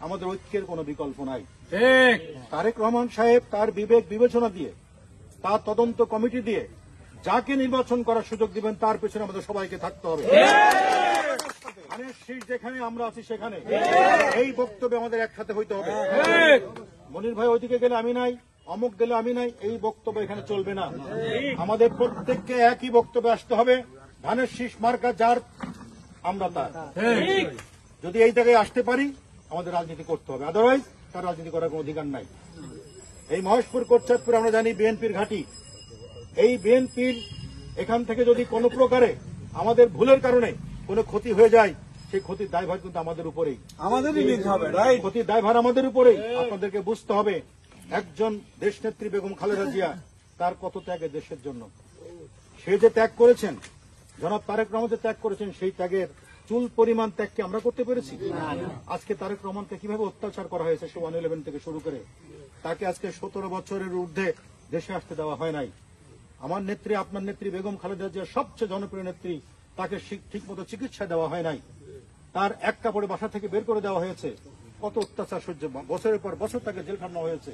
আমাদের ঐক্যের কোনো বিকল্প নাই। তারেক রহমান সাহেব তার বিবেক বিবেচনা দিয়ে, তার তদন্ত কমিটি দিয়ে যাকে নির্বাচন করার সুযোগ দিবেন তার পেছনে আমাদের সবাইকে থাকতে হবে। ধানের শীষ যেখানে আমরা আছি সেখানে এই বক্তব্যে আমাদের একসাথে হইতে হবে। মনির ভাই ওইদিকে গেলে আমি নাই, অমুক গেলে আমি নাই, এই বক্তব্য এখানে চলবে না। আমাদের প্রত্যেককে একই বক্তব্যে আসতে হবে, ধানের শীষ মার্কা যার আমরা তার। যদি এই জায়গায় আসতে পারি আমাদের রাজনীতি করতে হবে, আদারওয়াইজ তার রাজনীতি করার কোনো অধিকার নাই। এই মহেশপুর কোটচাঁদপুর আমরা জানি বিএনপির ঘাঁটি। এই বিএনপির এখান থেকে যদি কোনো প্রকারে আমাদের ভুলের কারণে কোনো ক্ষতি হয়ে যায়, সেই ক্ষতির দায়ভার কিন্তু আমাদের উপরেই, আমাদেরই নিতে হবে। ক্ষতির দায়ভার আমাদের উপরেই। আপনাদেরকে বুঝতে হবে একজন দেশনেত্রী বেগম খালেদা জিয়া তার কত ত্যাগের দেশের জন্য। সে যে ত্যাগ করেছেন, জনাব তারেক রহমান যে ত্যাগ করেছেন, সেই ত্যাগের চুল পরিমাণ ত্যাগ কি আমরা করতে পেরেছি? আজকে তারেক রহমানকে কিভাবে অত্যাচার করা হয়েছে 111 থেকে শুরু করে, তাকে আজকে 17 বছরের ঊর্ধ্বে দেশে আসতে দেওয়া হয় নাই। আমার নেত্রী, আপনার নেত্রী বেগম খালেদা জিয়া সবচেয়ে জনপ্রিয় নেত্রী, তাকে ঠিকমতো চিকিৎসা দেওয়া হয় নাই, তার এক কাপড়ে বাসা থেকে বের করে দেওয়া হয়েছে। কত অত্যাচার সহ্য, বছরের পর বছর তাকে জেল খাটানো হয়েছে।